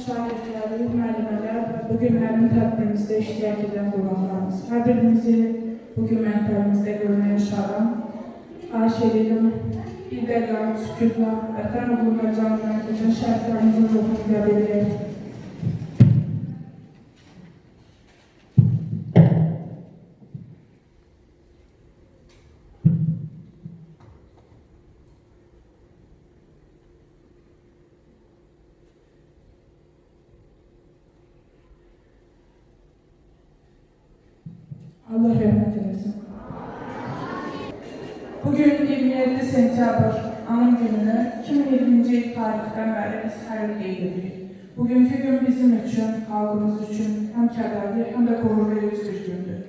şagirdləri, müəllimələr və bugün mənim tədbirimizdə iştirak edən qonaqlarımız. Hər birimizi bugün məntəbimizdə görməyə şadam. Xahiş edirəm, bir dəqiqə sükutla vətən uğrunda canından keçən şəhidlərimizin ruhunu yad edək. Allah rəhmət eləsin. Bugün 27 sentyabr anım gününü 2020-ci il tarixdən bəri biz hər il qeyd edirik. Bugünkü gün bizim üçün, xalqımız üçün həm kədərli, həm də qürur verici bir gündür.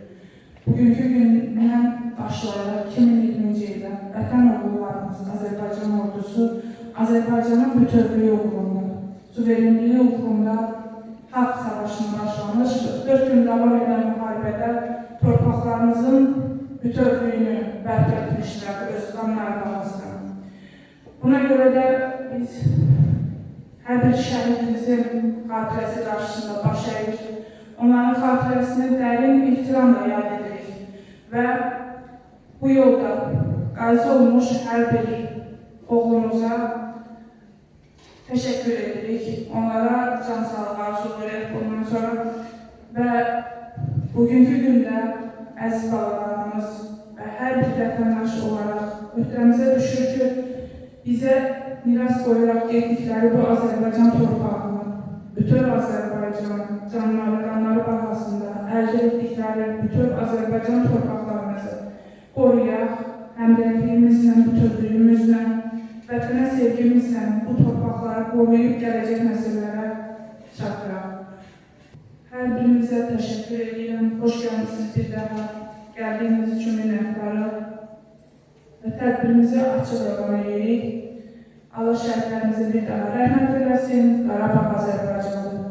Bugünkü gündən başlayaraq 2020-ci ildə vətən oğullarımız, Azərbaycan ordusu, Azərbaycanın bütövlüyü uğrunda, suverenliyi uğrunda haqq savaşına başlamış, 4 gün davam edən müharibədə torpaqlarımızın bütövlüyünü bərpa etmişlər öz qanları bahasına. Buna görə də biz hər bir şəhidimizin xatirəsi qarşısında baş əyir, onların xatirəsini dərin ehtiramla yad edirik və bu yolda qazi olmuş hər bir oğlumuza təşəkkür edirik, onlara can sağlığı arzulayırıq bundan sonra və bugünkü gündə əziz balalarımız və hər bir vətəndaş olaraq öhdəmizə düşür ki, bizə miras qoyaraq getdikləri bu Azərbaycan torpağını, bütün Azərbaycan qanları bahasında əldə etdikləri bütün Azərbaycan torpaqlarımızı qoruyaq, həmrəhliyimizlə, bütövlüyümüzlə, vətənə sevgimizlə bu torpaqları qoruyub gələcək nəsillərə çatdıraq. Hər birinizə təşəkkür edirəm. Xoş gəlmişsiniz bir daha. Gəldiyiniz üçün minnətdarı və tədbirimizi açıq elan edirik. Allah şəhidlərimizə bir daha rəhmət eləsin. Qarabağ Azərbaycandır.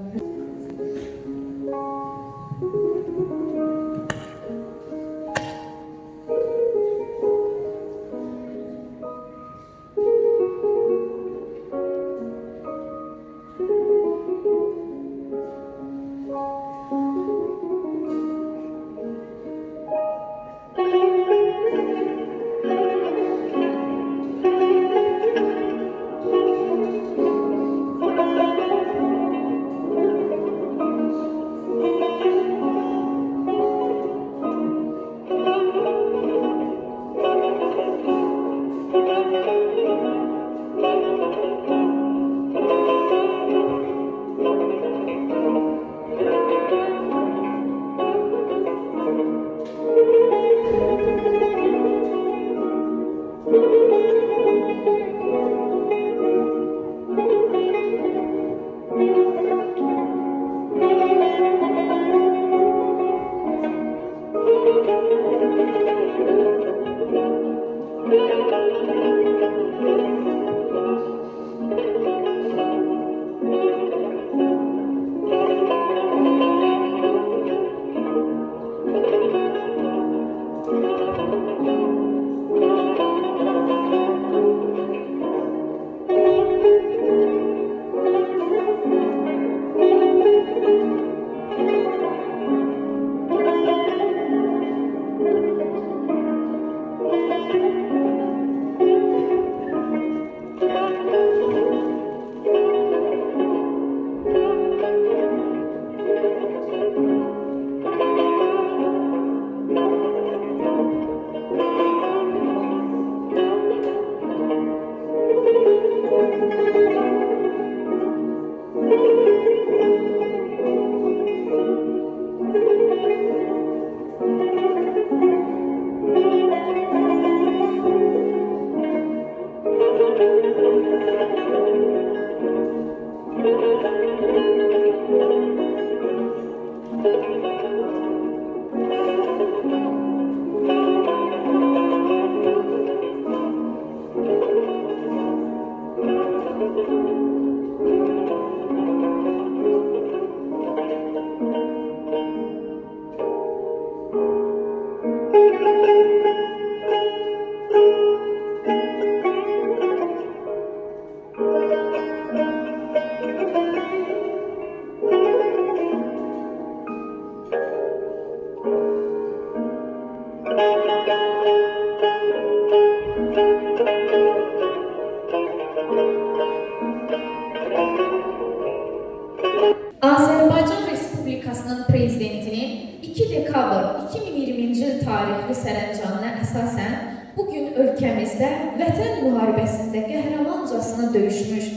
tarixli sərəncamına əsasən bugün ölkəmizdə Vətən müharibəsində qəhrəmancasına döyüşmüş,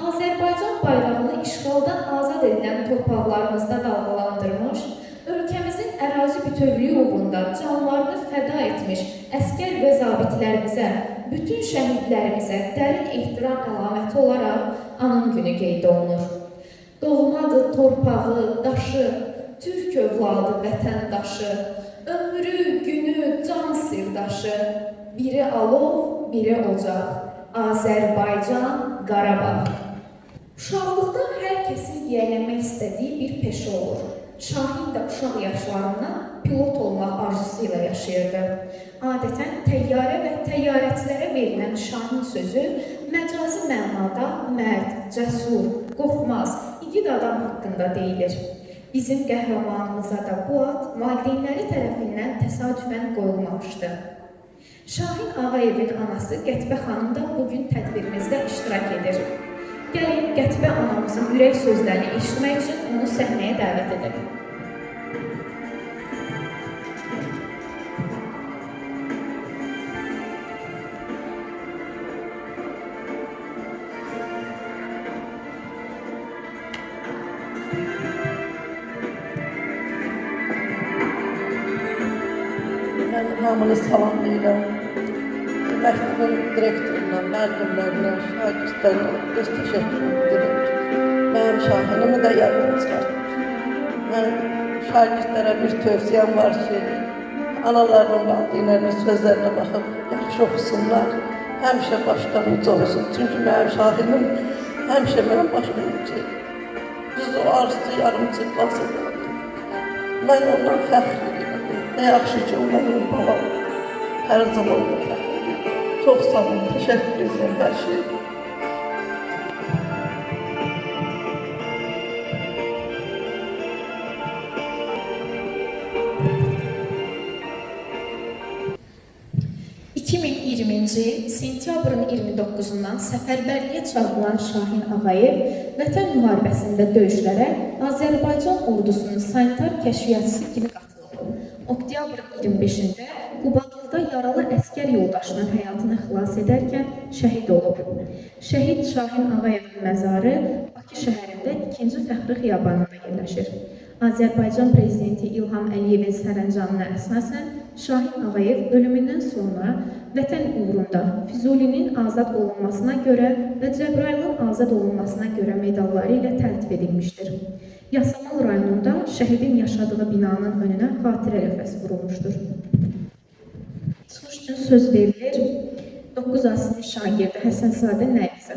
Azərbaycan bayrağını işğaldan azad edilən torpaqlarımızda dalğalandırmış, ölkəmizin ərazi bütövlüyü uğrunda canlarını fəda etmiş əskər və zabitlərimizə, bütün şəhidlərimizə dərin ehtiram əlaməti olaraq anım günü qeyd olunur. Doğmadır torpağı, daşı, Türk övladı vətəndaşı, ömrü, günü, can sirdaşı, biri alov, biri ocaq, Azərbaycan, Qarabağ. Uşaqlıqda hər kəsin yiyələnmək istədiyi bir peşə olur. Şahin də uşaq yaşlarından pilot olmaq arzusu ilə yaşayırdı. Adətən təyyarə və təyyarəçilərə verilən Şahin sözü məcazi mənada mərd, cəsur, qorxmaz, igid adam haqqında deyilir. Bizim qəhrəmanımıza da bu ad valideynləri tərəfindən təsadüfən qoyulmamışdı. Şahin Ağayevin anası Qətibə xanım da bugün tədbirimizdə iştirak edir. Gəlin Qətibə anamızın ürək sözlərini eşitmək üçün onu səhnəyə dəvət edelim. Mən hamını salamlayıram. Məktəbin direktoruna, müəllimlərinə, şagirdlərinə öz təşəkkürümü bildirirəm. Mənim Şahinimi də yadımı çıxartmışam. Mən şagirdlərə bir tövsiyəm var ki, analarının, valideynlərinin sözlərinə baxıb yaxşı oxusunlar. Həmişə başdan uca olsun. Çünki mənim Şahinim həmişə mənim başımın ucaydı. Düz o arzusu yarımçıq qalsın. Mən ondan fəxr edirəm. Nə yaxşı ki, o mənim babam. Hər zaman da fəxr edirəm. Çox sağ olun, təşəkkür edirəm hər şey. Sentyabrın 29-dan səfərbərliyə çağrılan Şahin Ağayev Vətən müharibəsində döyüşlərə Azərbaycan ordusunun sanitar kəşfiyyatçısı kimi qatılıb. Oktyabrın 25-də Qubadlıda yaralı əskər yoldaşının həyatını xilas edərkən şəhid olub. Şəhid Şahin Ağayevin məzarı Bakı şəhərində 2-ci Fəxri Xiyabanında yerləşir. Azərbaycan Prezidenti İlham Əliyevin sərəncamına əsasən Şahin Ağayev ölümündən sonra Vətən uğrunda Füzulinin azad olunmasına görə və Cəbrayılın azad olunmasına görə medalları ilə təltif edilmişdir. Yasamal rayonunda şəhidin yaşadığı binanın önünə xatirə lövhəsi vurulmuşdur. Çıxış üçün söz verilir 9A sinif şagirdi Həsənzadə Nəvizə.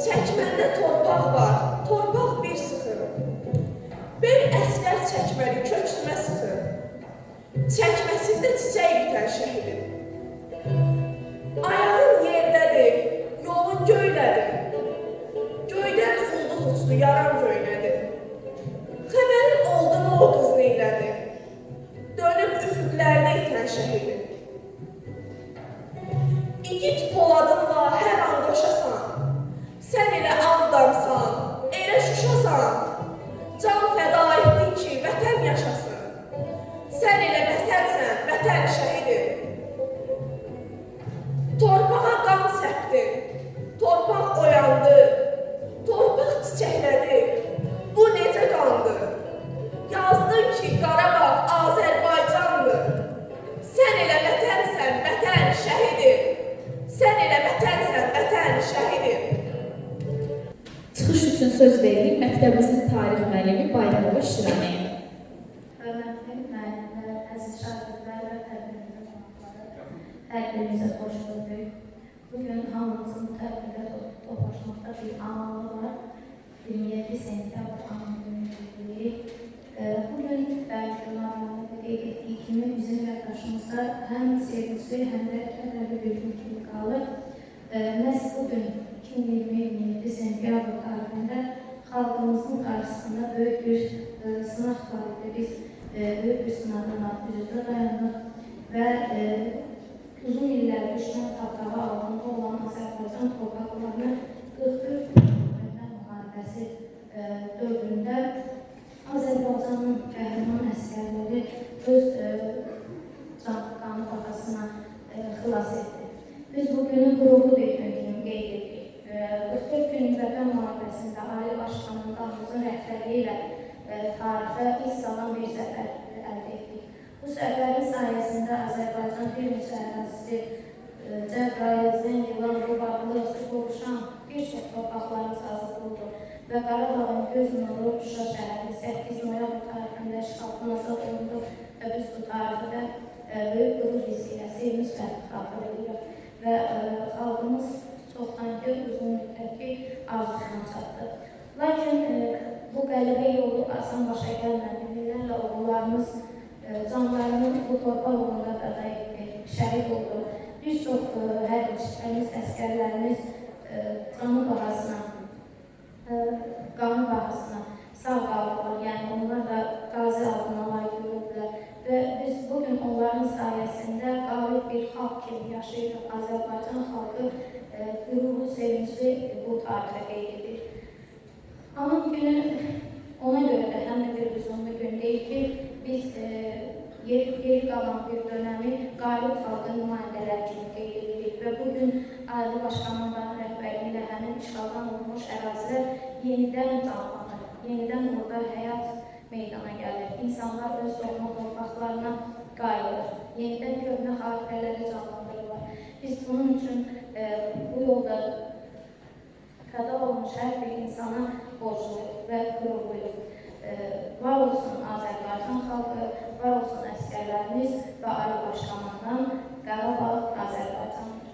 Çəkməndə torpaq var, torpaq bir sıxır. Bir əsgər çəkməli köksümə sıxır. Çəkməsində çiçək bitər şəhidin. Ayağın yerdədir, yolun göydədir. Göydən ulduz uçdu, yaram göynədir. Xəbərin oldu mu o qız neylədi? Dönüb üfüqlərdə itən şəhidin. İgid poladınla hər an qoşasan. Sən elə Ağdamsan, elə Şuşasan. Can fəda etdin ki, vətən yaşasın. Sən elə vətənsən, vətən şəhidin. Torpağa qan səpdin, torpaq oyandı, torpaq çiçəklədi. Bu necə qandır? Yazdın ki, Qarabağ Azərbaycandır. Sən elə vətənsən, vətən şəhidin. Sən elə vətənsən, vətən şəhidin. Çıxış üçün söz verilir məktəbimizin tarix müəllimi Bayramova Şiraməyə. Hörmətli müəllimlər, əziz şagirdlər və tədbirimizin qonaqları, hər birimizə xoş gördük. Bugün hamımızın tədbirdə toplaşmaqda bir anlamı var. 27 sentyabr anı günüdür. Bugün bəlkələrdə qeyd etdiyi kimi bizim yaddaşımızda həm sevinçli, həm də kədərli bir gün kimi qalır. Məhz bugün 2027 sentyabr tarixində xalqımızın qarşısında böyük bir sınaq var idi. Biz büyük bir sınavdan üz-üzə dayandıq və uzun illər düşmən tapdağı altında olan Azərbaycan torpaqlarını 44 Vətən müharibəsi dövründə Azərbaycanın qəhrəman əsgərləri öz canı bahasına xilas etdi. Biz bu günü qürurlu bir gün kimi qeyd etdik. 44 günlük Vətən müharibəsində Ali Başkanın Davuzun rəhbərliyi ilə tarixə iz salan bir zəfər əldə etdik. Bu səfərin sayəsində Azərbaycan bir neçə ərazisi Cəbrayıl, Zəngilan, Rubadlı, Suqovuşan bir çox torpaqlarımız azad oldu və Qarabağın göz nuru Şuşa şəhəri 8 noyabr tarixində işğaldan azad olundu və biz bu tarixdə böyük qürur hissi ilə sevinç və xatırlayırıq və xalqımız çoxdankı uzun müddətli arzusuna çatdı. Lakin bu qələbə yolu asan başa gəlmədi. Minlərlə oğullarımız canlarını bu torpaq uğrunda fəda etdi, şəhid oldu. Bir çox hərbiçilərimiz, əskərlərimiz qanı bahasına sağ qaldılar. Yəni onlar da qazi adına layiq oldular. Və biz bugün onların sayəsində qalib bir xalq kimi yaşayırıq. Azərbaycan xalqı qürurlu, sevincli bu tarixə qeyd edir. Anım günü ona görə də həm də bir hüzunlu gün deyil ki, biz geri qalan bir dönəmi qalib xalqın nümayəndələri kimi qeyd edirik və bugün Ali Başkomandanın rəhbərliyi ilə həmin işğaldan olmuş ərazilər yenidən canlanır, yenidən orada həyat meydana gəlir. İnsanlar öz doğma torpaqlarına qayıdır, yenidən köhnə xatirələri canlandırırlar. Biz bunun üçün bu yolda fəda olmuş hər bir insana borcluyuq və qürurluyuq. Var olsun Azərbaycan xalqı, var olsun əskərlərimiz və Ali Başkomandan Qarabağ Azərbaycandır.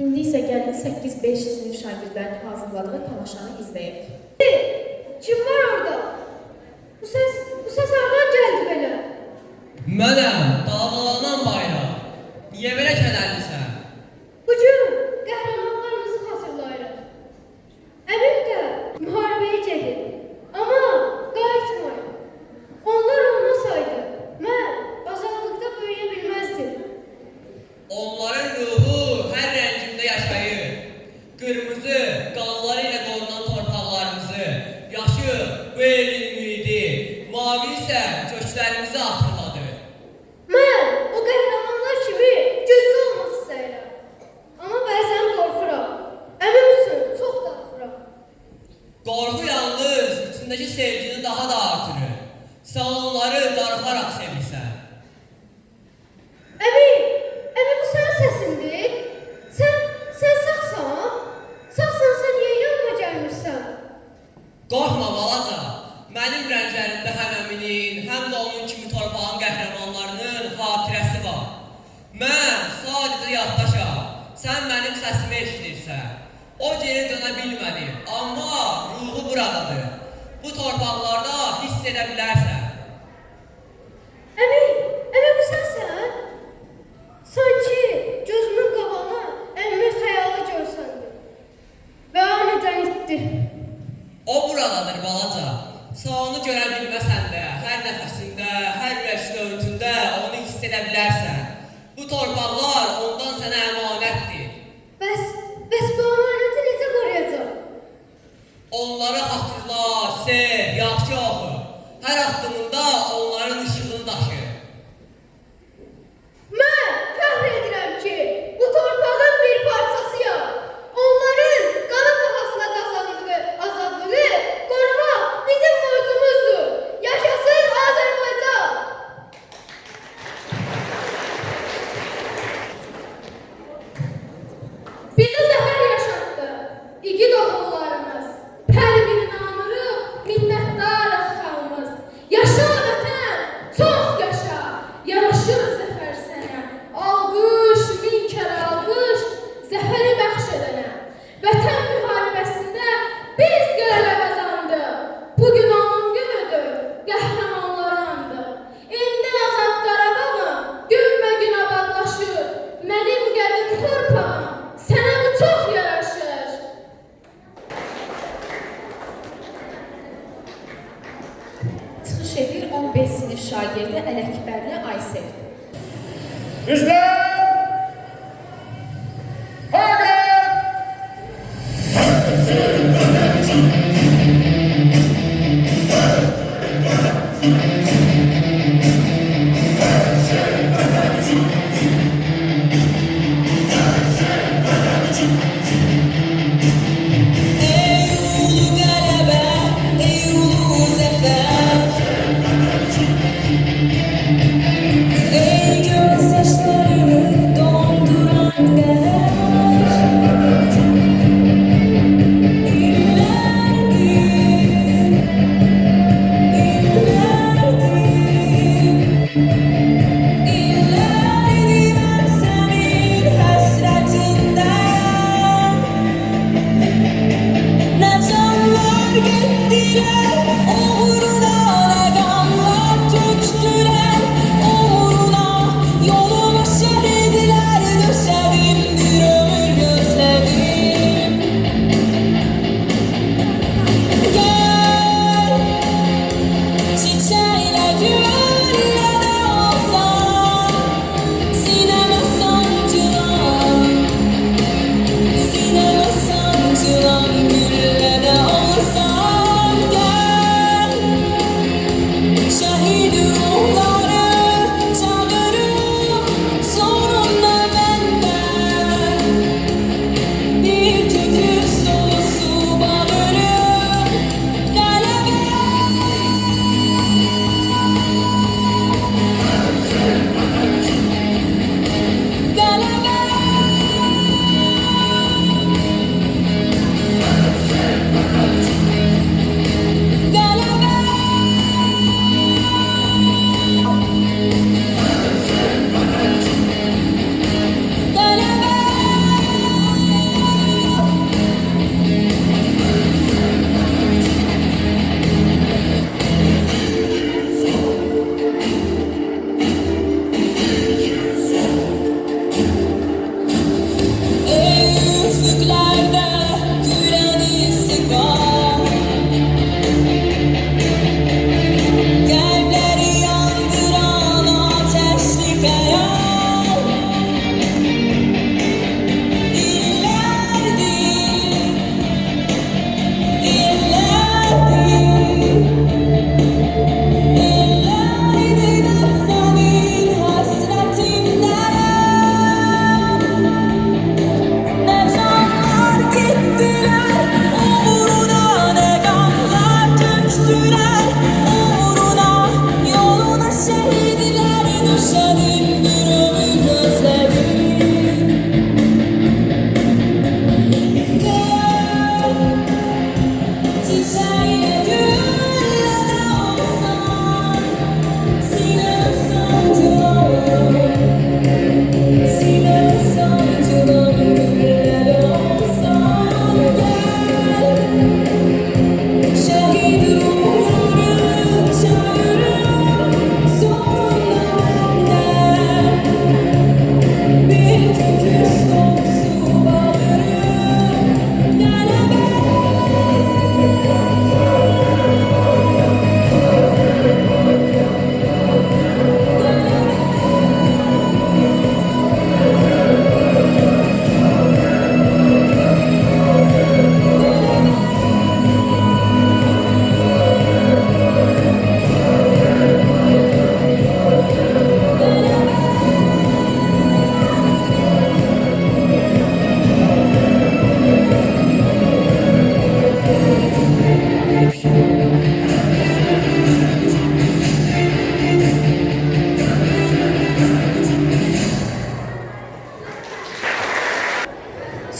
İndi isə gəlin 8-5 sinif şagirdlərin hazırladığı tamaşanı izləyək. Kim var orada? Bu ses hardan geldi belə? Mənəm, dalğalanan bayraq. Niyə belə kədərlisən? Bu gün qəhrəmanlarımızı xatırlayırıq. Əmim də müharibəyə gedir. Amma qayıtmayın. Onlar olmasaydı, mən azadlıqda böyüyə bilməzdim. Onların ruhu hər rəngimdə yaşayır. Qırmızı, qanları ilə qorunan torpaqlarımızı, yaşıl, bu elin ümidi, mavi isə köklərimizi hatırladı. Mən o qəhrəmanlar kimi gözlü olmaq istəyirəm. Amma bəzən qorxuram. Əmim üçün çox darıxıram. Qorxu yalnız içindəki sevgini daha da artırır. Sən onları darıxaraq sevirsən. Əmi bu sənin səsindir. Sən sağsan? Sağsan sən niyə yanıma gəlmirsən? Qorxma balaca, mənim rənglərimdə həm əminin, həm də onun kimi torpağın qəhrəmanlarının xatirəsi var. Mən sadəcə yaddaşam, sən mənim səsimi eşidirsən. O geri dönə bilmədi, amma ruhu buradadır. Bu torpaqlarda hiss edə bilərsən. Əmi bu sənsən? Sanki gözümün qabağına əmimi xəyalı görsəndi. Və aniden itdi. O buradadır balaca. Sən onu görə bilməsən də, hər nəfəsində, hər ürək döyüntündə onu hiss edə bilərsən. Bu torpaqlar ondan sənə əmanətdir. Bəs bu əmanəti necə qoruyacaq? Onları xatırla, sev, yaxşı oxu. Hər addımında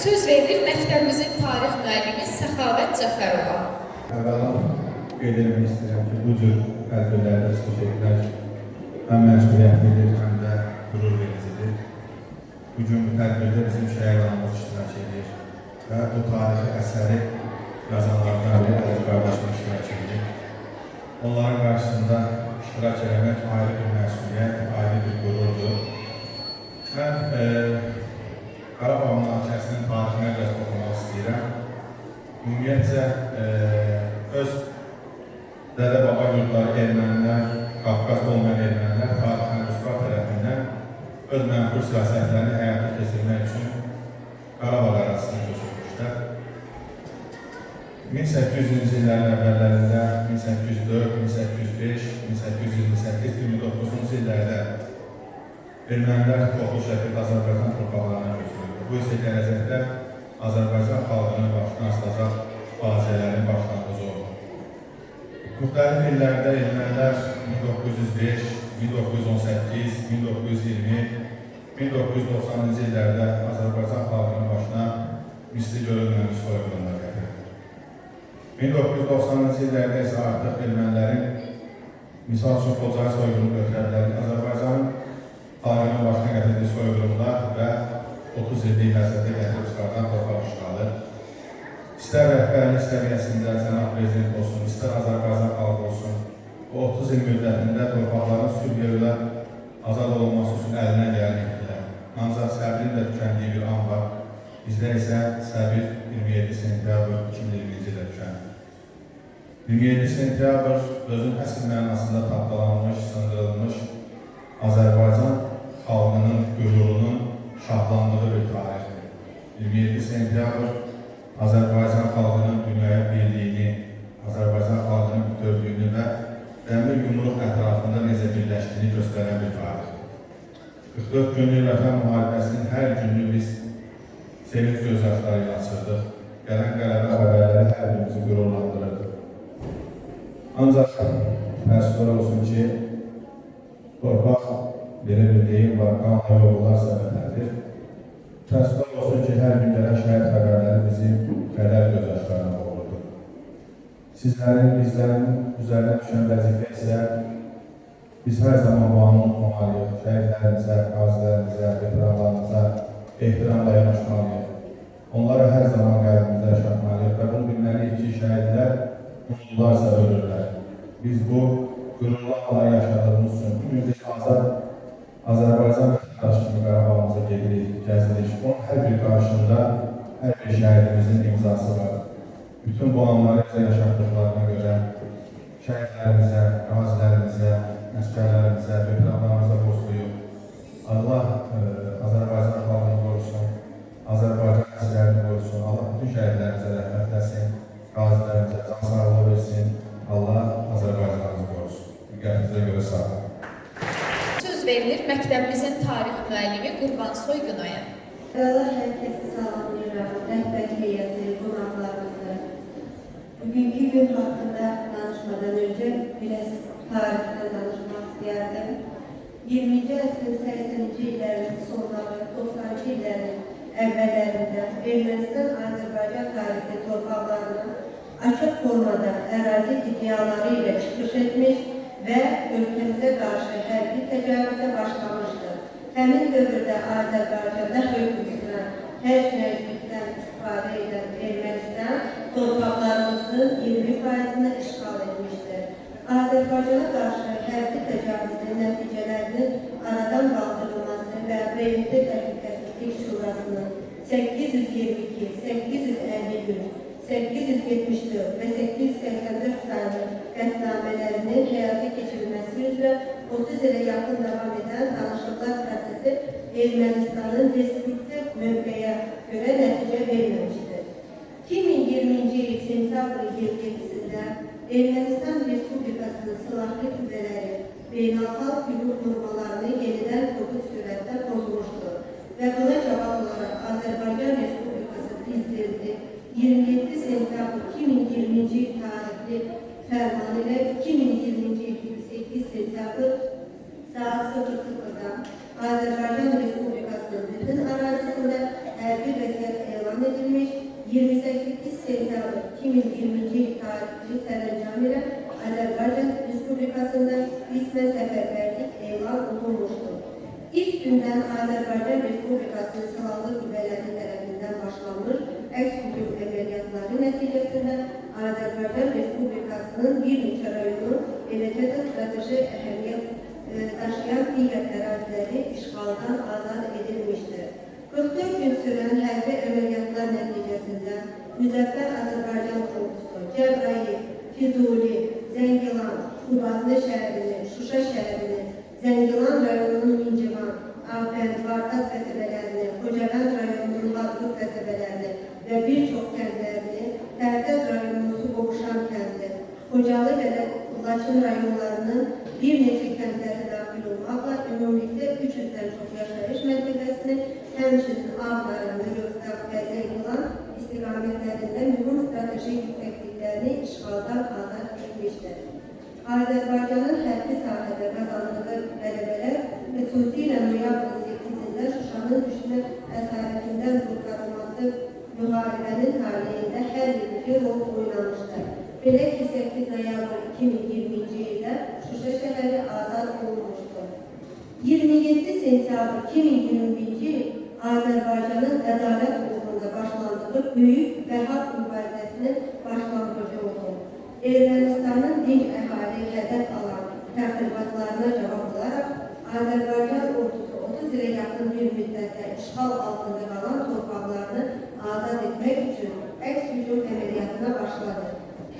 Söz verilir məktəbimizin tarix müəllimi Səxavət Cəfərova. Əvvəla qeyd etmək istəyirəm ki, bu cür tədbirlərdə çıxış etmək həm məsuliyyətlidir, həm də qürur vericidir. Bugün bu tədbirdə bizim şəhid anamız iştirak edir və bu tarixi əsəri yazanlardan biri Əziz qardaşım iştirak edir. Onların qarşısında iştirak etmək ayrı bir məsuliyyət, ayrı bir qürurdur. Mən Qarabağ münaqişəsinin tarixinə biraz toxunmaq istəyirəm. Ümumiyyətcə, öz Dədə Baba yurdları ermənilər, Qafqazda olmayan ermənilər tarixin Ruslar tərəfindən öz mənfur siyasətlərini həyata keçirmək üçün Qarabağ ərazisini götürmüşlər. 1800-cü illərin əvvəllərində 1804, 1805, 1828, 1900-cu illərdə ermənilər çoxlu şəkildə Azərbaycan torpaqlarına götürüldü. Bu isə gələcəkdə Azərbaycan xalqının başına asılacaq faciələrin başlanğıcı oldu. Müxtəlif illərdə ermənilər 1905, 1918, 1920, 1990-cı illərdə Azərbaycan xalqının başına misli görülməmiş soyğunlar gətirdi. 1990-cı illərdə isə artıq ermənilərin misal üçün Xocay soyğunu götürəblər, Azərbaycanın xalqının başına gətirdiyi soyğunlar və 30 illik həsrətə gətirib çıxardan torpaq işğalı. İstər rəhbərlik səviyyəsində Cənab Prezident olsun, istər Azərbaycan xalqı olsun, bu 30 il müddətində torpaqların sülh yolu azad olunması üçün əlinə gələn etdilər. Ancaq səbrin də tükəndiyi bir an var. Bizdə isə səbir 27 sentyabr 2020-ci ildə tükəndir. 27 sentyabr özün əsl mənasında tapdalanmış, sındırılmış Azərbaycan xalqının qürurunun şahlandığı bir tarixdir. 27 sentyabr Azərbaycan xalqının dünyaya birliyini, Azərbaycan xalqının bütövlüyünü və dəmir yumruq ətrafında necə birləşdiyini göstərən bir tarixdir. 44 günlük Vətən müharibəsinin hər gününü biz sevinç gözyaşları ilə açırdıq. Gələn qələbə xəbərləri hər birimizi qürurlandırırdı. Ancaq təəssüflər olsun ki, torpaq belə bir deyim var, qanla yollarsa vətəndir. Təəssüflər olsun ki, hər gün gələn şəhid xəbərləri bizi kədər gözyaşlarına boğurdu. Sizlərin, bizlərin üzərinə düşən vəzifə isə biz hər zaman bu anı unutmamalıyıq. Şəhidlərimizə, qazilərimizə, veteranlarımıza ehtiramla yanaşmalıyıq. Onları hər zaman qəlbimizdə yaşatmalıyıq və bunu bilməliyik ki, şəhidlər unutdularsa ölürlər. Biz bu qürurlu anları yaşadığımız üçün bugün biz Azərbaycan vətəndaşı kimi Qarabağımıza gedirik, gəzirik. Onun hər bir qarşında hər bir şəhidimizin imzası var. Bütün bu anları bizə yaşatdıqlarına görə şəhidlərimizə, qazilərimizə, əsgərlərimizə, veteranlarımıza borcluyuq. Allah Azərbaycan xalqını qorusun, Azərbaycan əsgərini qorusun, Allah bütün şəhidlərimizə rəhmət etsin, qazilərimizə can sağlığı versin, Allah Azərbaycanımızı qorusun. Diqqətinizə görə sağ olun. Söz verilir məktəbimizin tarix müəllimi Qurbansoy Günaya. Allah herkesi salamlayıram, rəhbər heyəti, qonaqlarımızı. Bugünkü gün haqqında danışmadan önce biraz tarixdən danışmaq istəyərdim. 20-ci əsrin 80-ci illərin sonları, 90-cı illərin əvvəllərində Ermənistan-Azərbaycan tarixi torpaqlarına açıq formada ərazi iddiaları ilə çıxış etmiş və ölkəmizə qarşı hərbi təcavüzə başlamışdır. Həmin dövrdə Azərbaycanda hökm sürən həc-məclikdən istifadə edən Ermənistan torpaqlarımızın 20%-ni işğal etmişdir. Azərbaycana qarşı hərbi təcavüzün nəticələrinin aradan qaldırılması və BMT Təhlükəsizlik Şurasının 822, 853, 874 və 884 sayılı qətnamələrinin həyata keçirilməsi üzrə 30 ilə yaxın davam edən danışıqlar prosesi Ermənistanın restriktiv mövqeyə görə nəticə verməmişdir. 2020-ci il sentyabr 27-sində Ermənistan Respublikasının silahlı qüvvələri beynəlxalq hüquq normalarını yenidən toplu sürətdə pozmuşdur və buna cavab olaraq Azərbaycan Respublikası Prezidenti 27 sentyabr 2020-ci il tarixli fərman ilə 2020-ci il 8 sentyabr saat 00-dan Azərbaycan Respublikasının bütün ərazisində hərbi vəziyyət elan sentyabr 2020-ci il tarixli sərəncam ilə Azərbaycan Respublikasında qismən səfərbərlik elan olunmuşdur. İlk gündən Azərbaycan Respublikasının Silahlı Qüvvələri tərəfindən başlanmış əks-hücum əməliyyatları nəticəsində Azərbaycan Respublikasının bir neçə rayonu, eləcə də strateji əhəmiyyət daşıyan digər əraziləri işğaldan azad edilmişdir. 44 gün sürən hərbi əməliyyatlar nəticəsində Müzəffər Azərbaycan ordusu Cəbrayıl, Füzuli, Zəngilan, Qubadlı şəhərini, Şuşa şəhərini, Zəngilan rayonunun Mincivan, Ağbənd, Vartaz qəsəbələrini, Xocavənd rayonunun Ladrut qəsəbələrini və bir çox kəndlərini, Tərtəz rayonunun Suqovuşan kəndi, Xocalı və Laçın rayonlarının bir neçə kəndləri daxil olmaqla ümumilikdə 300-dən çox yaşayış məntəqəsini, həmçinin Ağdərə, Mürüqdağ və Zəngilan istiqamətlərində mühüm strateji yüksəkliklərini işğaldan azad etmişdir. Azərbaycanın hərbi sahədə qazandığı qələbələr xüsusilə noyabrın 8-də Şuşanın düşmə əsarətindən qurtarılması müharibənin taleyində hər bir rol oynamışdır. Belə ki, 8 noyabr 2020-ci ildə Şuşa şəhəri azad olunmuşdur. 27 sentyabr 2021-ci il Azərbaycanın ədalət uğrunda başlandığı böyük və haqq mübarizəsinin başlanğıcı oldu. Ermənistanın dinc əhali hədəf alan təxribatlarına cavab olaraq Azərbaycan ordusu 30 ilə yaxın bir müddətdə işğal altında qalan torpaqlarını azad etmək üçün əks-hücum əməliyyatına başladı.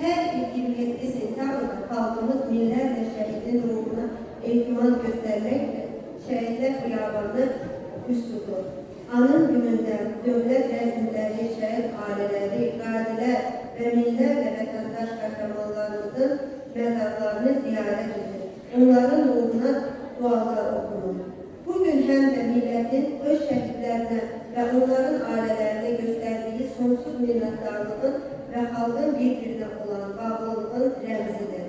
Hər il 27 sentyabrda xalqımız minlərlə şəhidin ruhuna ehtimal göstərməklə şəhidlər xiyabanını üst tutur. Anın günündə dövlət rəsmiləri, şəhid ailələri, qazilər və minlərlə vətəndaş qəhrəmanlarımızın məzarlarını ziyarət edir. Onların ruhuna dualar okunur. Bugün həm də millətin öz şəhidlərinə və onların ailələrinə göstərdiyi sonsuz minnətdarlığın və xalqın bir-birinə olan bağlılığın rəmzidir.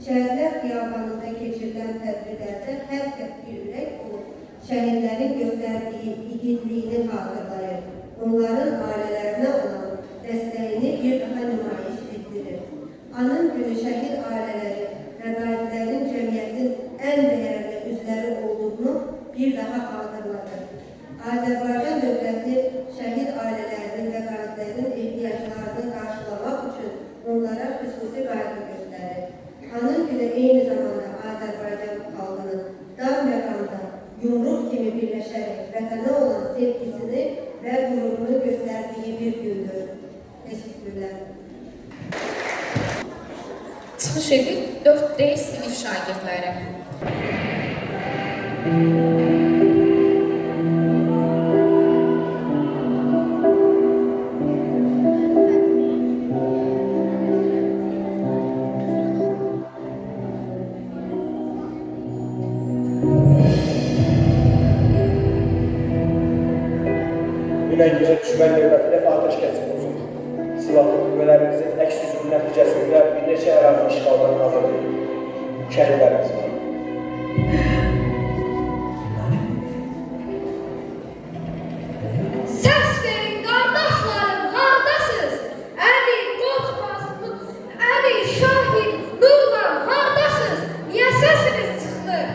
Şəhidlər xiyabanında keçirilən tədbirlərdə hər kəs bir ürək olub, şəhidlərin göstərdiyi igidliyini xatırlayır. Onların ailələrinə olan dəstəyini bir daha nümayiş etdirir. Anın günü şəhid ailələri və qazilərin cəmiyyətin ən dəyərli üzləri olduğunu bir daha xatırladır. Azərbaycan dövləti şəhid ailələrinin və qazilərin ehtiyaclarını qarşılamaq üçün onlara xüsusi qayğı göstərir. Anın günü eyni zamanda Azərbaycan xalqının dar məqamda yumruq kimi birləşərək vətənə olan sevgisini və qürurunu göstərdiyi bir gündür. Təşəkkürlər. Çıxış edir 4D sinif şagirdləri. Dünəngəcə düşmən növbətilə atəşkəsi olsun. Silahlı qüvvələrimizin əks-hücum nəticəsində bir neçə ərazi işğaldan azad edildi. Şəhidlərimiz var. Səs verin qardaşlarım, hardasınız? Əli, qorxmasın, Əli, Şahin, Nurlan, hardasınız? Niyə səsiniz çıxmır?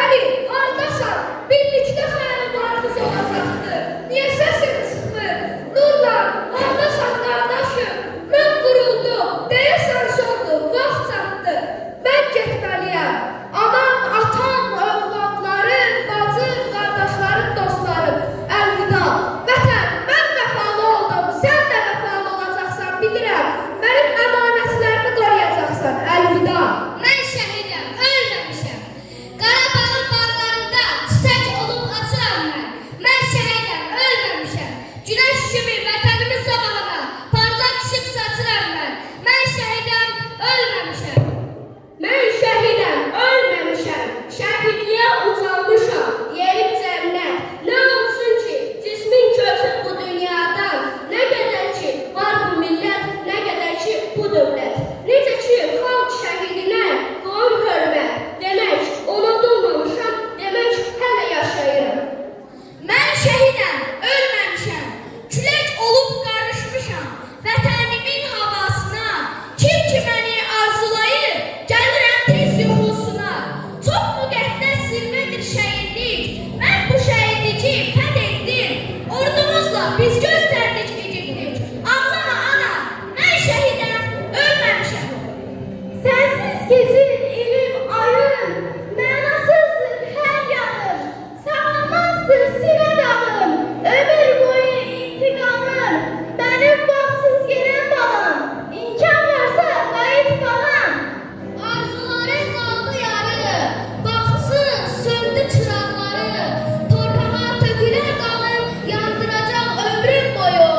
Əli, hardasan? Birlikdə xəyallarımız olacaqdır. Niyə səsiniz çıxmır? Nurlan, hardasan qardaşım? Mən quruldum, deyəsən sondu, vaxt çatdı. Mən getməliyəm. biz gösterdik igidlik. Ağlama ana, mən şəhidəm, ölməmişəm. Sensiz gezin ilim ayım, mənasızdır hər yanım. Sağlamazdır sinə dağım, ömür boyu intiqamım. Benim baksız gelen balam, imkan varsa kayıt kalan. Arzuların kaldı yarı, baksın söndü çıraqları. Torpağa tökülen kalın, yandıracak ömrüm boyu.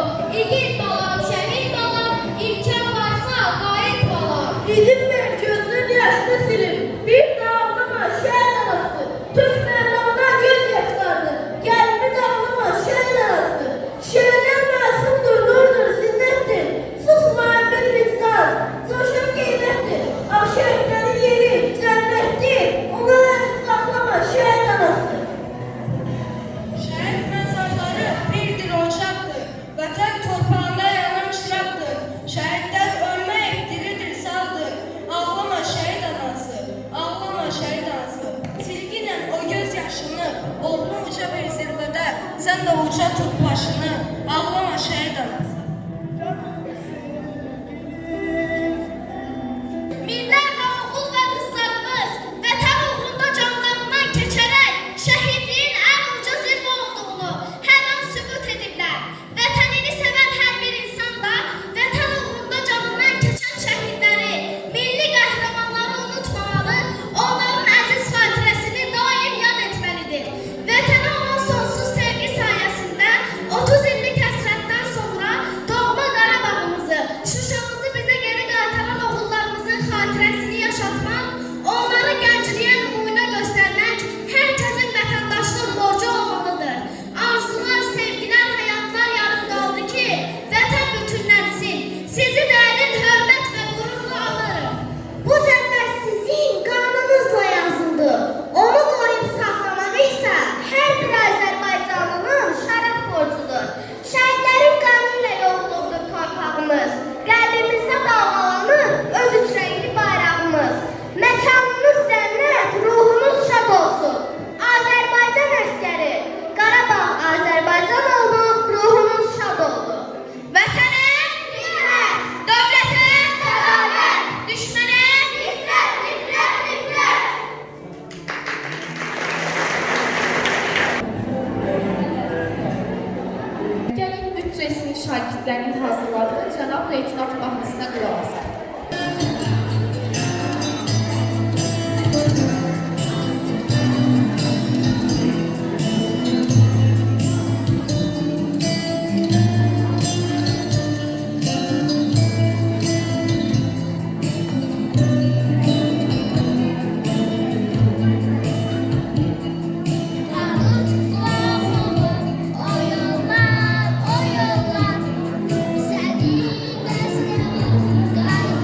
İgid balam, şehit balam, imkan varsa kayıt balam. İzin ver gözünün yaşını silip, bir dağlama şehir arası. Türk merdana göz yaşlardı, gelmi dağlama şehir arası. Şehirler masumdur, nurdur, zinnettir. Susmayan bir vicdan, coşan geyrettir. Şehirlerin yeri cennettir. Onları saklama şehir arası. Şehit mezarları bir diroşaktır. Vatan torpağında yanan çıraktır. Şehitler ölmek diridir saldır. Ağlama şehit anası, ağlama şehit anası. Silginen o gözyaşını, oldun uca bir zirvede. Sen de uca tut başını, ağlama şehit anası. Minlərlə oğul və qızlarımız vətən uğrunda canlarından keçərək şəhidliyin ən uca zirvə olduğunu hər an sübut ediblər. Vətənini sevən hər bir insan da vətən uğrunda canından keçən şəhidləri, milli qəhrəmanları unutmamalı, onların əziz xatirəsini daim yad etməlidir. Vətənə olan sonsuz sevgi sayəsində 30 illik həsrətdən sonra doğma Qarabağımızı, Şuşamızı bizə geri qaytaran oğullarımızın xatirəsini yaşatmaq, onları gəncliyə nümunə göstərmək hər kəsin vətəndaşlıq borcu olmalıdır. Arzular, sevgilər, həyatlar yarım qaldı ki, vətən bütünlənsin. Sizi dərin hörmət və qürurla alırım. Bu zəfər sizin qanınızla yazıldı. Onu qoruyub saxlamaq isə hər bir Azərbaycanlının şərəf borcudur. Şəhidlərin qanı ilə yoğrulubdur torpağımız. Qəlbimizdə dalğalanır öz üçrəngli bayrağımız. Məkanınız cənnət, ruhunuz şad olsun. Azərbaycan əskəri, Qarabağ Azərbaycan oldu, ruhunuz şad oldu. Vətənə himət, dövlətə sədaqət, düşmənə nifrət, nifrət, nifrət. Gəlin bütçəsini şagirdlərin hazırladığı cənab leytenant mahnısına qulaq asaq. O yollar, seni beslemem,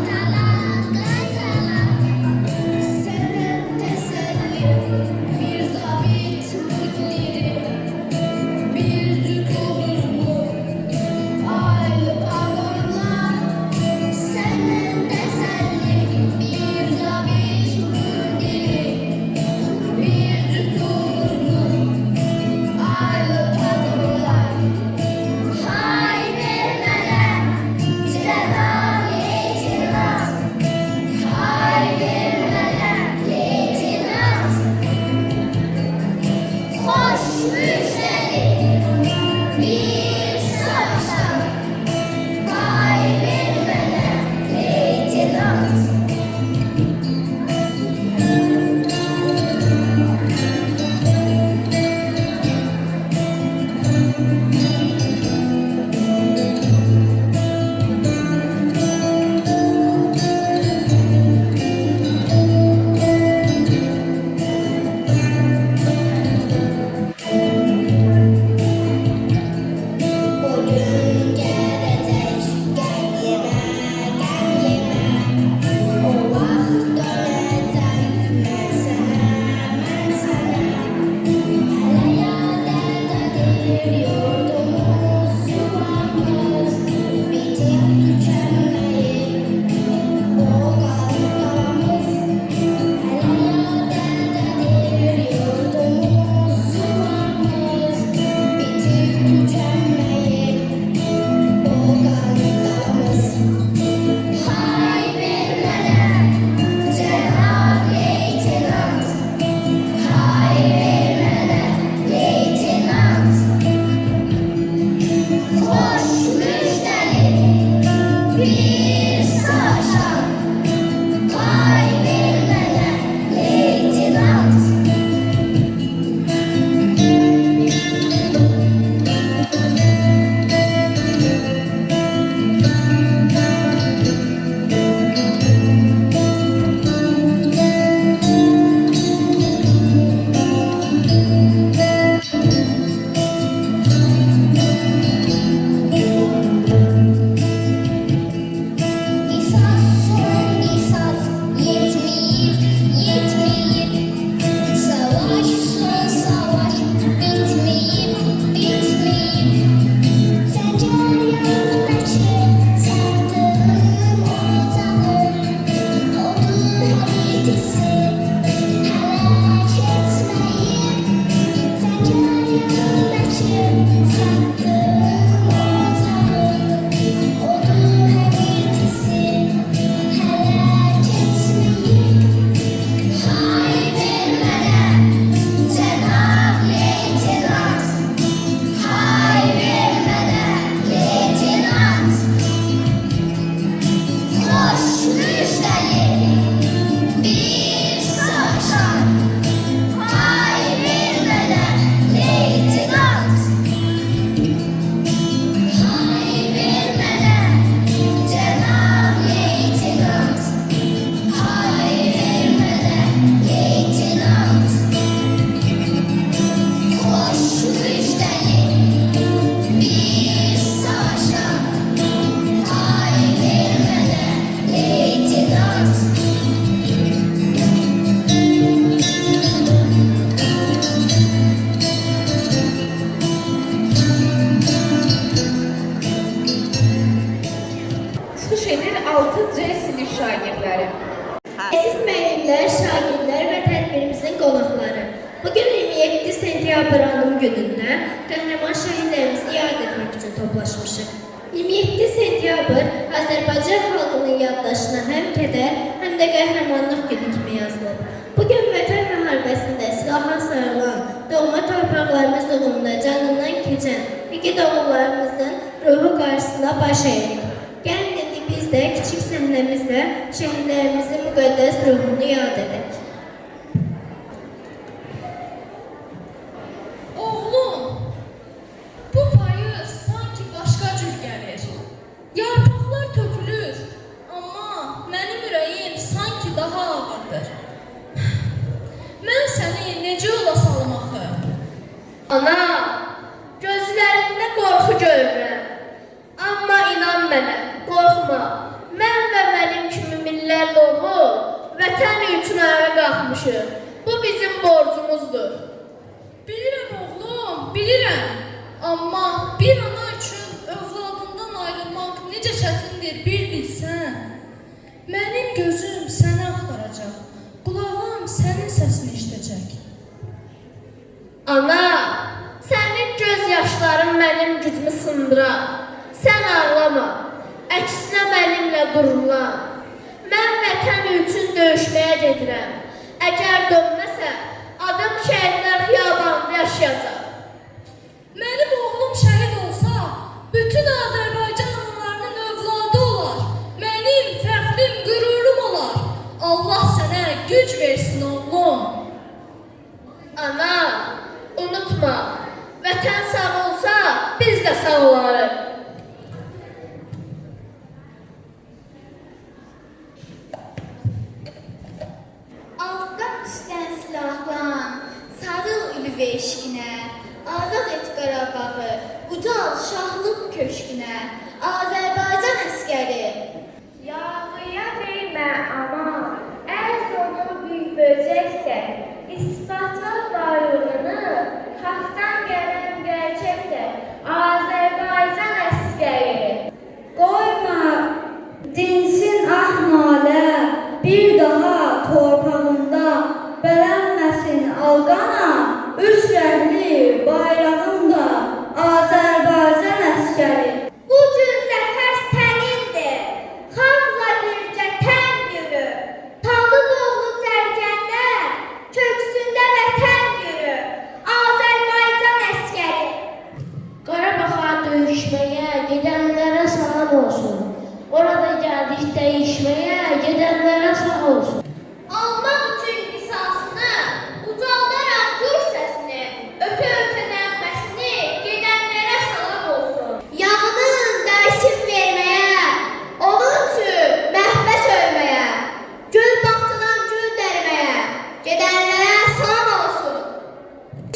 toplaşmışıq. 27 sentyabr Azərbaycan xalqının yaddaşına həm kədər, həm də qəhrəmanlıq günü kimi yazılıb. Bugün Vətən müharibəsində silaha sarılan, doğma torpaqlarımız uğrunda canından keçən igid oğullarımızın ruhu qarşısına baş əyirik. Gəlin indi biz də kiçik səhnəmizdə şəhidlərimizin müqəddəs ruhunu yad edək. Oğlum, bu payız sanki başqa cür gəlir. Yarpaqlar tökülür, amma mənim ürəyim sanki daha ağırdır. Mən səni necə yola salım axı? Ana, gözlərində qorxu görürəm. Amma inan mənə, qorxma. Mən və mənim kimi minlərlə oğul vətən üçün ayağa qalxmışıq. Bu bizim borcumuzdur. Bilirəm oğlum, bilirəm. Amma bir ana üçün övladından ayrılmaq necə çətindir bir bilsən. Mənim gözüm səni axtaracaq, qulağım sənin səsini eşidəcək. Ana, sənin göz yaşların mənim gücümü sındırar. Sən ağlama, əksinə mənimlə qururlan. Mən vətən üçün döyüşməyə gedirəm. Əgər dönməsə, adım şəhidlər xiyabanında yaşayacaq. Mənim oğlum şəhid olsa, bütün Azərbaycan analarının övladı olar. Mənim fəxrim, qürurum olar. Allah sənə güc versin oğlum. Ana, unutma, vətən sağ olsa, biz də sağ olarıq. Altdan üstdən silahlan, sarıl ülvi eşqinə, azad et Qarabağı, ucal şahlıq köşkünə, Azərbaycan əskəri. Yağıya vermə ama, ərz onu bir böcəkdir. İspatla bayrağını, haqdan gələn gerçəkdir. Azərbaycan əskəri. Qoyma dinsin ah nalə, bir daha torpağında bələnməsin alqana, üç rəngli bayrağında Azərbaycan əskəri. Bu gün zəfər sənindir, xalqla bircə tən yürü. Talıb oğlu cərgəndə, köksündə vətən yürü. Azərbaycan əskəri. Qarabağa döyüşməyə gedənlərə salam olsun. Orada gəldik dəyişməyə gedənlərə sağ olsun. Almaq üçün qisasını, ucaldaraq dur səsini, ötə nəğməsini gedənlərə salam olsun. Yanın dərsin verməyə, onun üçün məhvə söyməyə, gül baxtıdan gül dərməyə, gedənlərə salam olsun.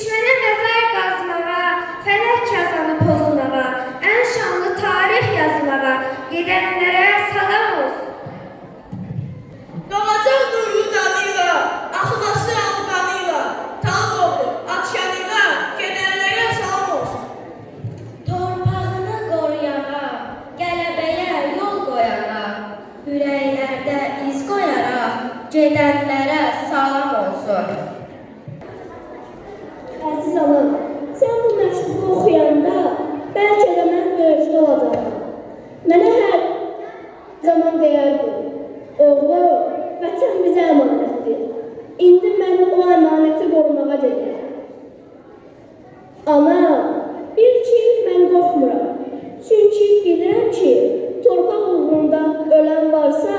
Düşmənə nəzər qazmağa, fələk kazanı pozmağa, ən şanlı tarix yazmağa, gedənlərə salam olsun. Doğacaq nuru qanıyla, axması alqanıyla, talib oğlu atşanıyla, gedənlərə salam olsun. Torpağını qoruyana, qələbəyə yol qoyana, ürəklərdə iz qoyaraq gedənlərə salam olsun. Əziz anam, sən bu məktubu oxuyanda bəlkə də mən döyüşdə olacağam. Mənə hər zaman deyərdi, oğlu, vətən bizə əmanətdir. İndi mən o əmanəti qorumağa gedirəm. Ana, bil ki, mən qorxmuram. Çünki bilirəm ki, torpaq uğrunda ölən varsa,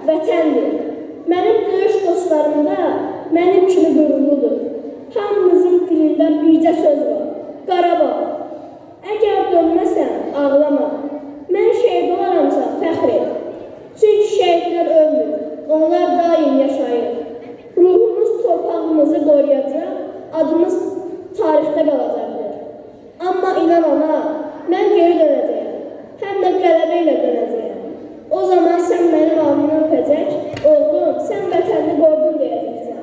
vətəndir. Mənim döyüş dostlarım da mənim kimi qürurludur. Hamımızın dilində bircə söz var, Qarabağ. Əgər dönməsən, ağlama. Mən şəhid olaramsa, fəxr et. Çünki şəhidlər ölmür, onlar daim yaşayır. Ruhumuz torpağımızı qoruyacaq, adımız tarixdə qalacaqdır. Amma inan ana, mən geri dönəcəyəm, həm də qələbə ilə dönəcəyəm. O zaman sən mənim alnımı öpəcək, oğlum, sən vətənini qorudun deyəcəksən.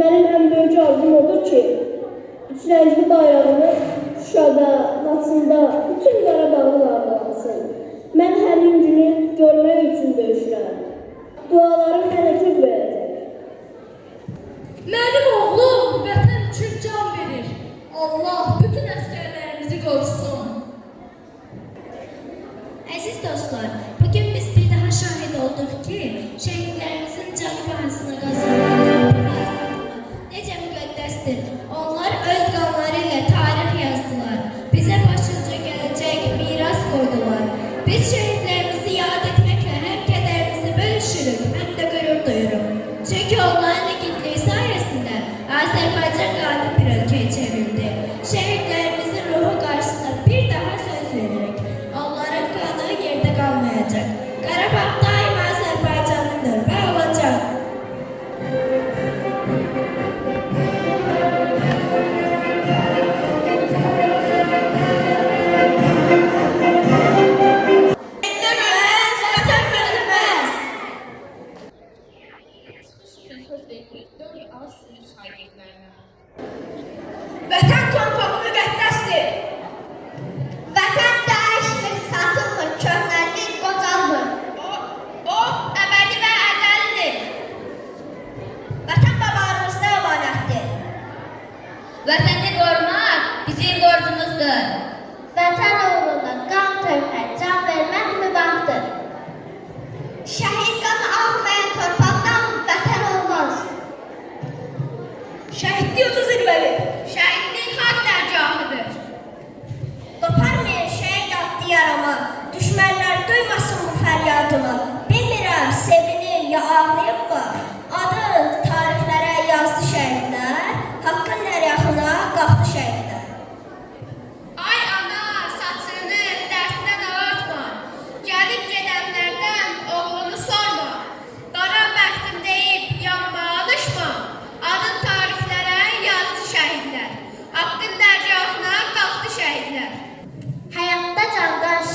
Mənim ən böyük arzum odur ki, üç rəngli bayrağını Şuşada, Laçında, bütün Qarabağın ağırlansın.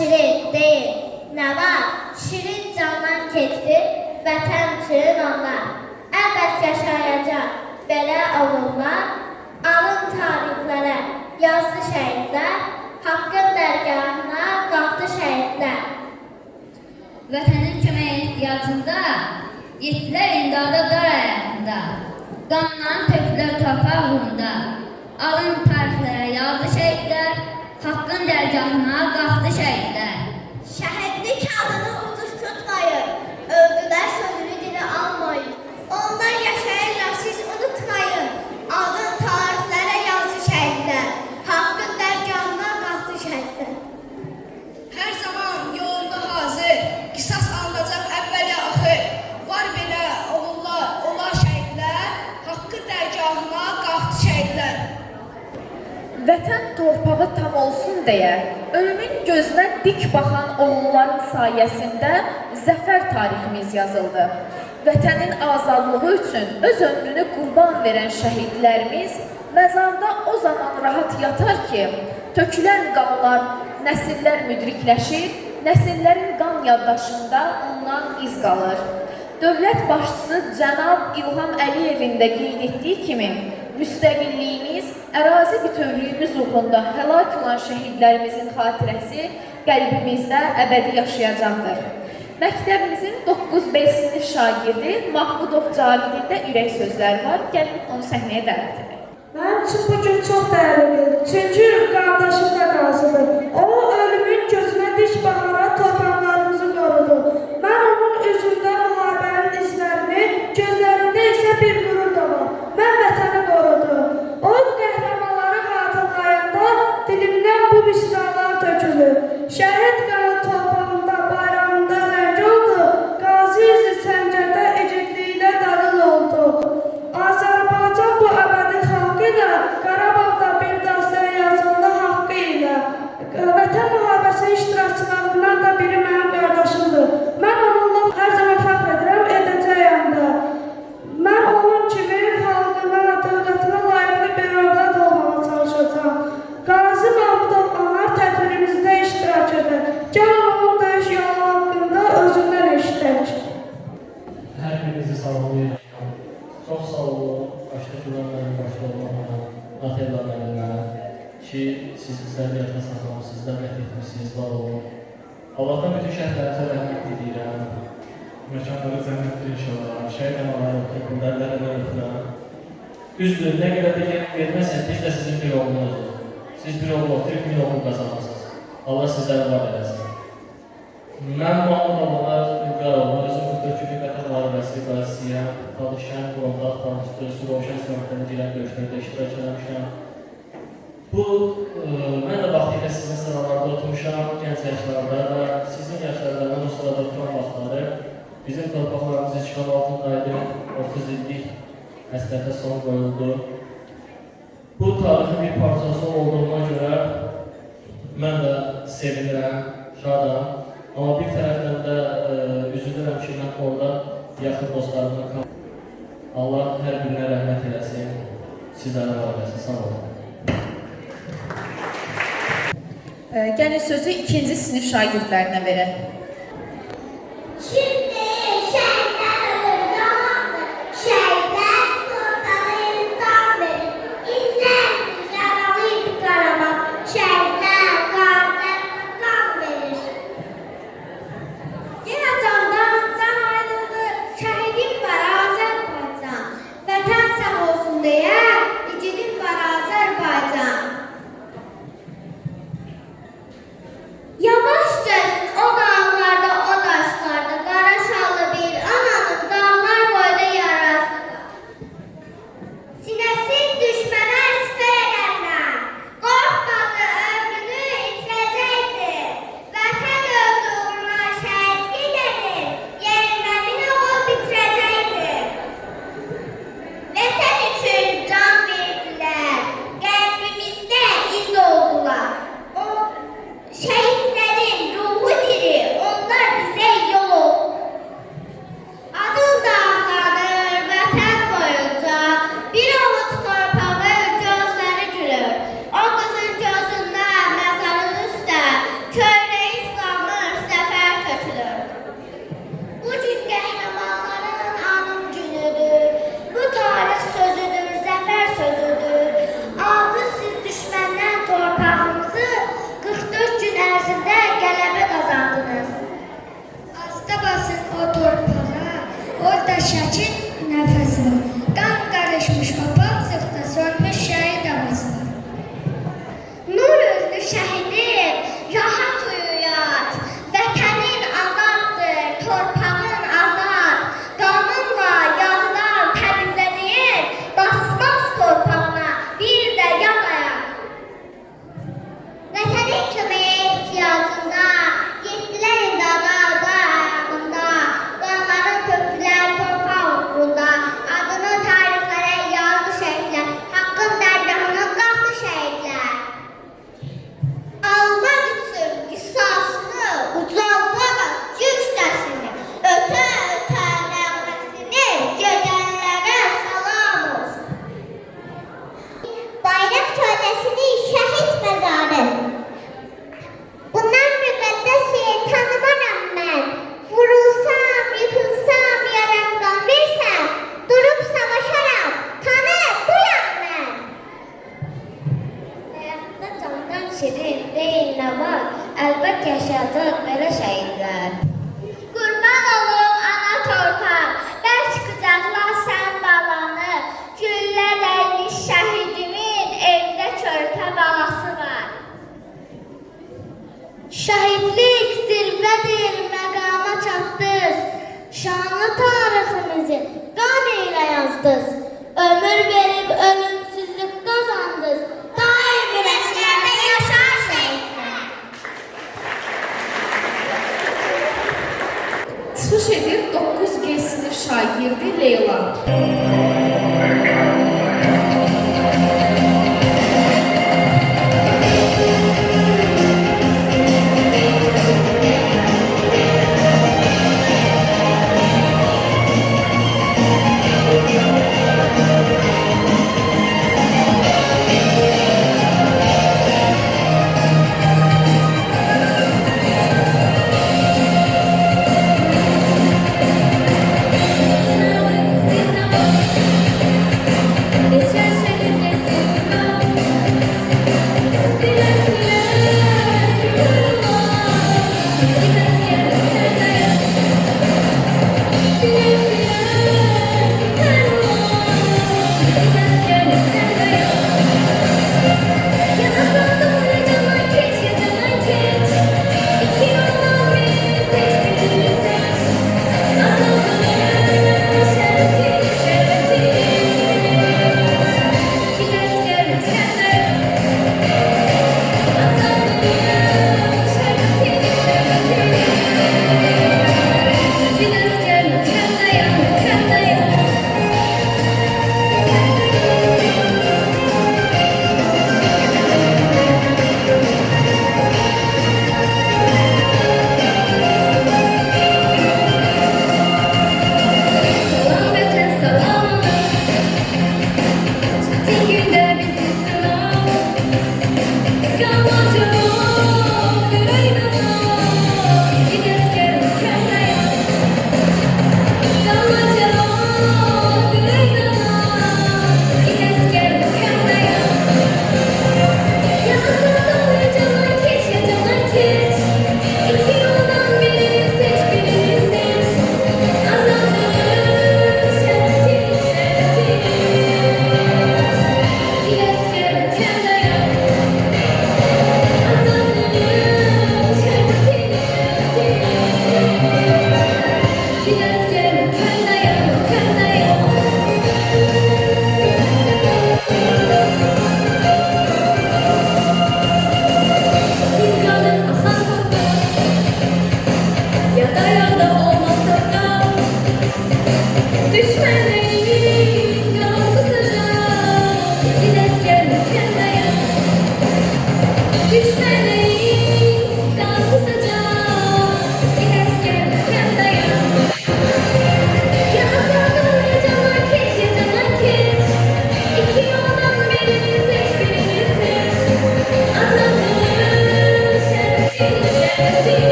şirin değil. Ne var? Şirin candan keçdi, vətən üçün onlar. Əlbət yaşayacaq belə oğullar, alın tarixlərə yazdı şəhidlər, haqqın dərgahına qalxdı şəhidlər. Vətənin kömək ehtiyacında, yetdilər imdada dar ayağında. Qandan tökdülər torpaq uğrunda, alın tarixlərə yazdı şəhidlər, haqqın dərgahına qalxdı şəhidlər. Şəhidlik adını ucuz tutmayın, öldülər sözünü dili almayın. Onlar yaşayırlar, siz unutmayın, alın tarixlərə yazdı şəhidlər, haqqın dərgahına qalxdı şəhidlər. Hər zaman yolunda hazır, qisas alınacaq əvvəli axır. Var belə oğullar, onlar şəhidlər, haqqı dərgahına qalxdı şəhidlər. Vətən torpağı tam olsun deyə, ölümün gözünə dik baxan oğulların sayəsində zəfər tariximiz yazıldı. Vətənin azadlığı üçün öz ömrünü qurban verən şəhidlərimiz məzarda o zaman rahat yatar ki, tökülən qanlar nəsillər müdrikləşir, nəsillərin qan yaddaşında ondan iz qalır. Dövlət başçısı cənab İlham Əliyevin də qeyd etdiyi kimi, müstəqilliyimiz, ərazi bütövlüyümüz uğrunda həlak olan şəhidlərimizin xatirəsi qəlbimizdə əbədi yaşayacaqdır. Məktəbimizin 9B sinif şagirdi Mahmudov Cavidin də ürək sözləri var. Gəlin onu səhnəyə dəvət edək. Mənim üçün bu gün çox dəyərlidir. Çünki qardaşım da qazıdır. O ölümün gözünə dik baxaraq torpaqlarımızı qorudu. Mən onun üzündə müharibənin izlərini, gözlərində isə bir qürur da var. Mən vətəni qorudum. O qəhrəmanları xatırlayanda dilimdən bu misralar tökülür. Şəhid qanı torpağında, bayrağında rəng oldu. Qazi izi səngərdə ecikliklə darıl oldu. Azərbaycan bu əbədi xalqı ilə Qarabağda bir dastan yazıldı haqqı ilə. Vətən müharibəsi iştirakçılarından da biri mənim qardaşımdır. Mən onunla hər zaman fəxr edirəm, edəcəyəm də. Mən onun kimi xalqına, dövlətinə layiqli bir övlad olmağa çalışacağım. Qazi Mahmudov anar tədbirimizdə iştirak edir. Gəlin onun döyüş yolu haqqında özündən eşitək. Hər birinizi salamlayıram. Çox sağ olun, başdakılar mənim başda olmağına, Natella müəllimə ki, siz bizləri yadda saxlamışsınız, dəvət etmişsiniz, var olun. Allahdan bütün şəhərlərimizə rəhmət edirəm. Məkanları cənnətdir inşallah, şəhid əmələri ötürəm, dərlərlə ötürəm. Düzdür, nə qədər də verməsək, biz də sizin bir oğlunuzdur. Siz bir oğul oturub, bir oğul qazanırsınız. Allah sizləri var eləsin. Mən Mahmud Avalar Ülqaroğlu, özüm Dökülü Vətən Müharibəsi qazisiyəm. Talışən, Qurumda, Tanışdır, Surovşən sınıflarına girən görüşlərdə iştirak eləmişəm. Mən də vaxtilə sizin sıralarda oturmuşam, gənc yaşlarda və sizin yaşlarından o sırada oturan vaxtları bizim torpaqlarımız işğal altındaydı, 30 illik həsrətə son qoyuldu. Bu tarixin bir parçası olduğuna görə mən də sevinirəm, şadam. Amma bir tərəfdən də üzülürəm ki, mən orada yaxın dostlarımla qaldım. Allah hər birinə rəhmət eləsin, sizlərə var eləsin, sağ olun. Gəlin sözü ikinci sinif şagirdlərinə verək. Şimdi şəhidlər ölür, yalandır. Şəhidlər torpağı insan verir. İllərdir yaralıydı Qarabağ. Şəhidlər qazilərinə qan verir. Yenə candan can ayrıldı. Şəhidim var Azərbaycan. Vətən sağ olsun deyə igidim var Azərbaycan. Yavaş gəlin o dağlarda, o daşlarda, qara şallı bir ana. görüb yaşadıq belə şəhidlər. Qurban olum ana torpaq, bərk qucaqla sən babanı, güllə dəymiş şəhidimin evdə körpə balası var. Şəhidlik zirvədir, məqama çatdız, şanlı tariximizi qan ilə yazdız, ömür verib ölümsüzlük qazandız, daim ürəklərdə yaşar şəhidlər. Çıxış edir 9G sinif şagirdi Leyla. Geçen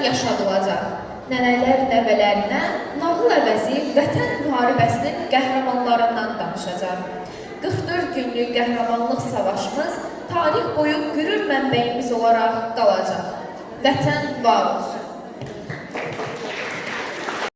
yaşadılacaq. Nənələr nəvələrinə nağıl əvəzi Vətən müharibəsinin qəhrəmanlarından danışacaq. 44 günlük qəhrəmanlıq savaşımız tarix boyu qürur mənbəyimiz olaraq qalacaq. Vətən var olsun.